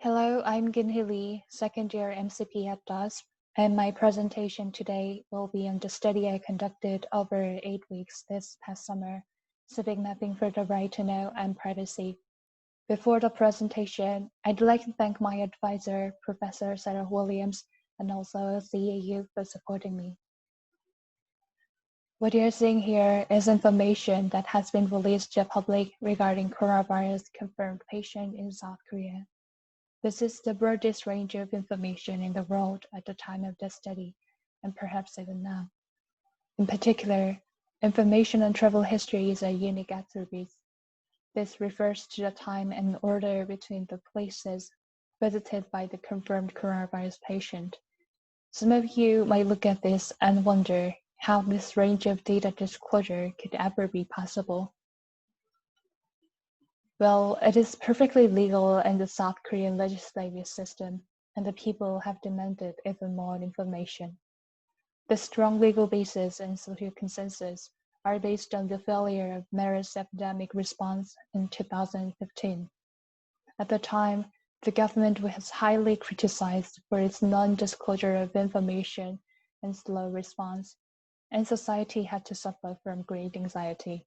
Hello, I'm Ginhee Lee, second year MCP at DAS, and my presentation today will be on the study I conducted over 8 weeks this past summer, Civic Mapping for the Right to Know and Privacy. Before the presentation, I'd like to thank my advisor, Professor Sarah Williams, and also LCAU for supporting me. What you're seeing here is information that has been released to the public regarding coronavirus confirmed patient in South Korea. This is the broadest range of information in the world at the time of the study, and perhaps even now. In particular, information on travel history is a unique attribute. This refers to the time and order between the places visited by the confirmed coronavirus patient. Some of you might look at this and wonder how this range of data disclosure could ever be possible. Well, it is perfectly legal in the South Korean legislative system, and the people have demanded even more information. The strong legal basis and social consensus are based on the failure of MERS epidemic response in 2015. At the time, the government was highly criticized for its non-disclosure of information and slow response, and society had to suffer from great anxiety.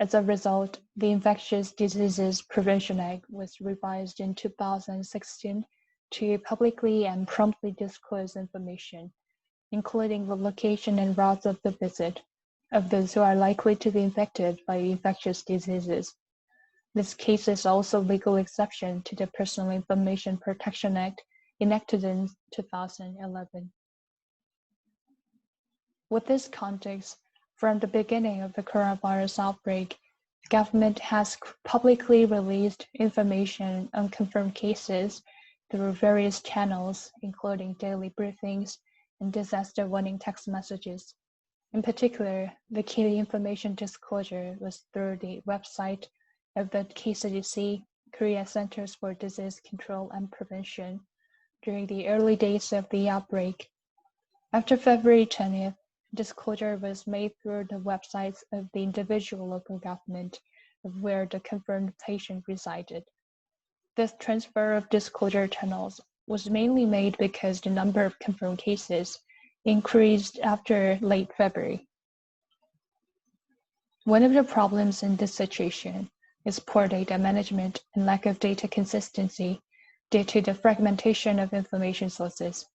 As a result, the Infectious Diseases Prevention Act was revised in 2016 to publicly and promptly disclose information, including the location and routes of the visit of those who are likely to be infected by infectious diseases. This case is also a legal exception to the Personal Information Protection Act enacted in 2011. With this context, from the beginning of the coronavirus outbreak, the government has publicly released information on confirmed cases through various channels, including daily briefings and disaster warning text messages. In particular, the key information disclosure was through the website of the KCDC, Korea Centers for Disease Control and Prevention, during the early days of the outbreak. After February 20th, disclosure was made through the websites of the individual local government of where the confirmed patient resided. This transfer of disclosure channels was mainly made because the number of confirmed cases increased after late February. One of the problems in this situation is poor data management and lack of data consistency due to the fragmentation of information sources.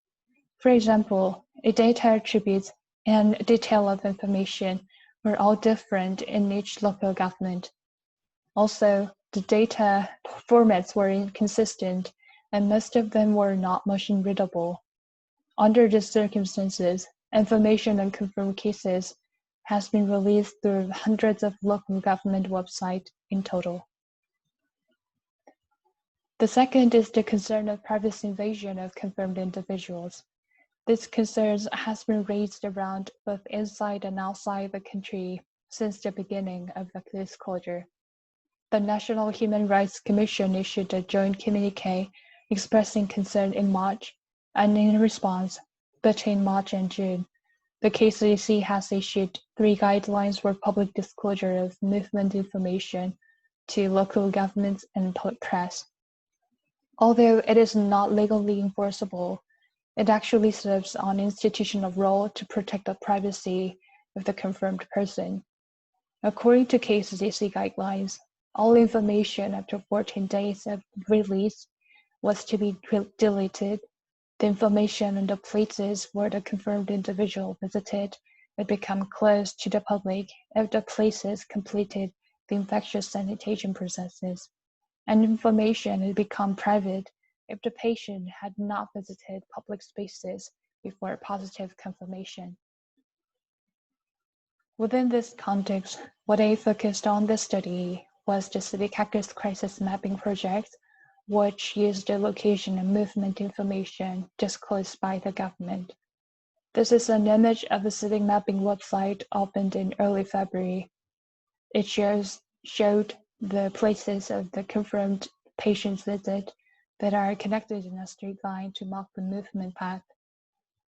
For example, data attributes and detail of information were all different in each local government. Also, the data formats were inconsistent, and most of them were not machine readable. Under these circumstances, information on confirmed cases has been released through hundreds of local government websites in total. The second is the concern of privacy invasion of confirmed individuals. This concern has been raised around both inside and outside the country since the beginning of the disclosure. The National Human Rights Commission issued a joint communique expressing concern in March, and in response, between March and June, the KCDC has issued 3 guidelines for public disclosure of movement information to local governments and press. Although it is not legally enforceable, it actually serves an institutional role to protect the privacy of the confirmed person. According to KCDC guidelines, all information after 14 days of release was to be deleted. The information on the places where the confirmed individual visited would become closed to the public if the places completed the infectious sanitation processes, and information would become private if the patient had not visited public spaces before positive confirmation. Within this context, what I focused on this study was the Civic Hackers Crisis Mapping Project, which used the location and movement information disclosed by the government. This is an image of the Civic Mapping website opened in early February. It showed the places of the confirmed patient's visit that are connected in a straight line to mark the movement path.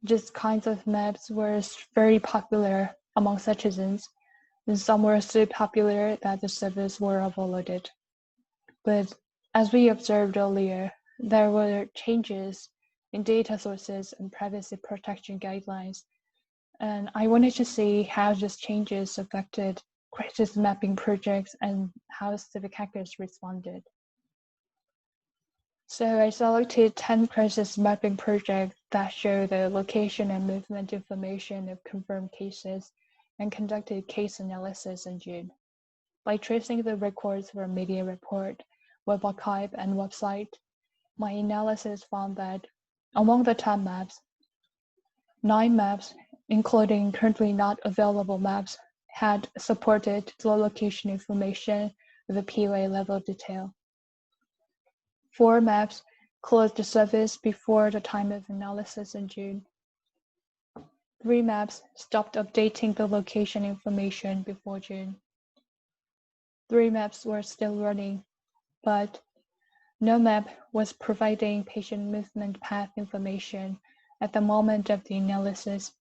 These kinds of maps were very popular among citizens, and some were so popular that the servers were overloaded. But as we observed earlier, there were changes in data sources and privacy protection guidelines. And I wanted to see how these changes affected crisis mapping projects and how civic hackers responded. So I selected 10 crisis mapping projects that show the location and movement information of confirmed cases and conducted case analysis in June. By tracing the records from media report, web archive, and website, my analysis found that among the 10 maps, 9 maps, including currently not available maps, had supported the location information with a POA level detail. 4 maps closed the service before the time of analysis in June. 3 maps stopped updating the location information before June. 3 maps were still running, but no map was providing patient movement path information at the moment of the analysis,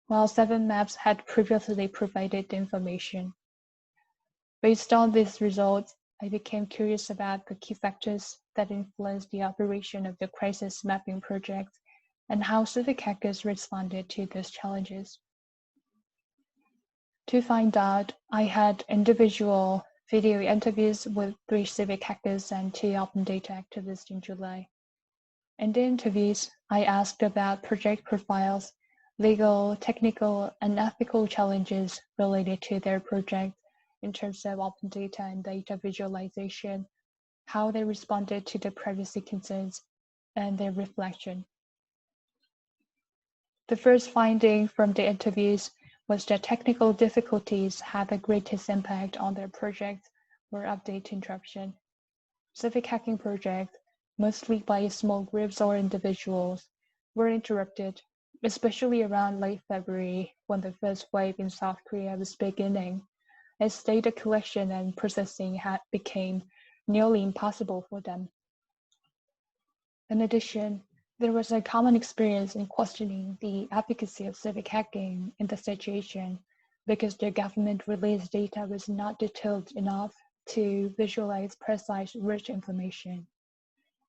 while 7 maps had previously provided the information. Based on these results, I became curious about the key factors that influenced the operation of the crisis mapping project and how civic hackers responded to those challenges. To find out, I had individual video interviews with 3 civic hackers and 2 open data activists in July. In the interviews, I asked about project profiles, legal, technical, and ethical challenges related to their project in terms of open data and data visualization, how they responded to the privacy concerns, and their reflection. The first finding from the interviews was that technical difficulties had the greatest impact on their project or update interruption. Civic hacking projects, mostly by small groups or individuals, were interrupted, especially around late February when the first wave in South Korea was beginning, as data collection and processing became nearly impossible for them. In addition, there was a common experience in questioning the efficacy of civic hacking in the situation because the government-released data was not detailed enough to visualize precise rich information.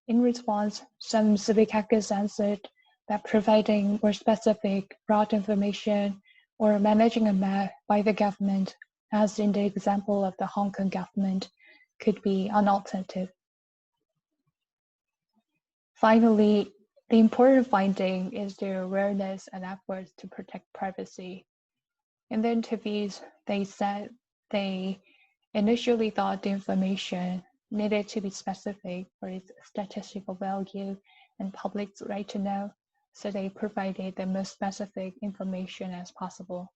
In response, some civic hackers answered that providing more specific route information or managing a map by the government, as in the example of the Hong Kong government, could be an alternative. Finally, the important finding is their awareness and efforts to protect privacy. In the interviews, they said they initially thought the information needed to be specific for its statistical value and public's right to know, so they provided the most specific information as possible.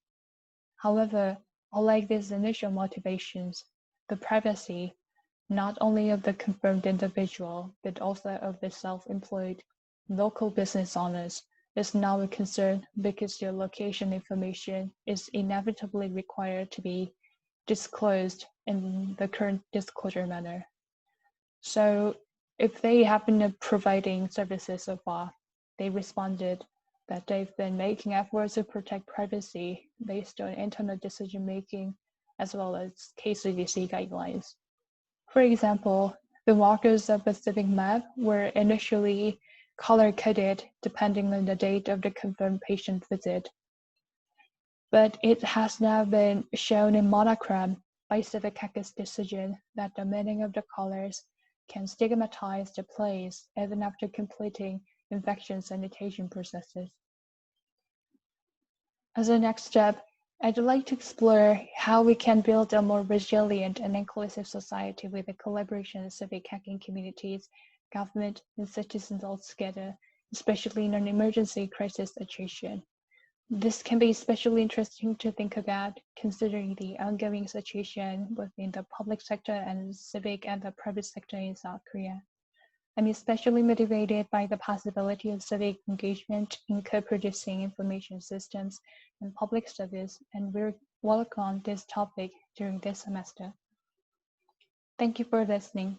However, unlike these initial motivations, the privacy, not only of the confirmed individual, but also of the self-employed local business owners, is now a concern because their location information is inevitably required to be disclosed in the current disclosure manner. So if they have been providing services so far, they responded that they've been making efforts to protect privacy based on internal decision-making as well as KCDC guidelines. For example, the markers of a civic map were initially color-coded depending on the date of the confirmed patient visit, but it has now been shown in monochrome by civic hackers' decision that the meaning of the colors can stigmatize the place even after completing infection sanitation processes. As a next step, I'd like to explore how we can build a more resilient and inclusive society with the collaboration of civic hacking communities, government, and citizens all together, especially in an emergency crisis situation. This can be especially interesting to think about considering the ongoing situation within the public sector and civic and the private sector in South Korea. I'm especially motivated by the possibility of civic engagement in co-producing information systems and public service, and we'll work on this topic during this semester. Thank you for listening.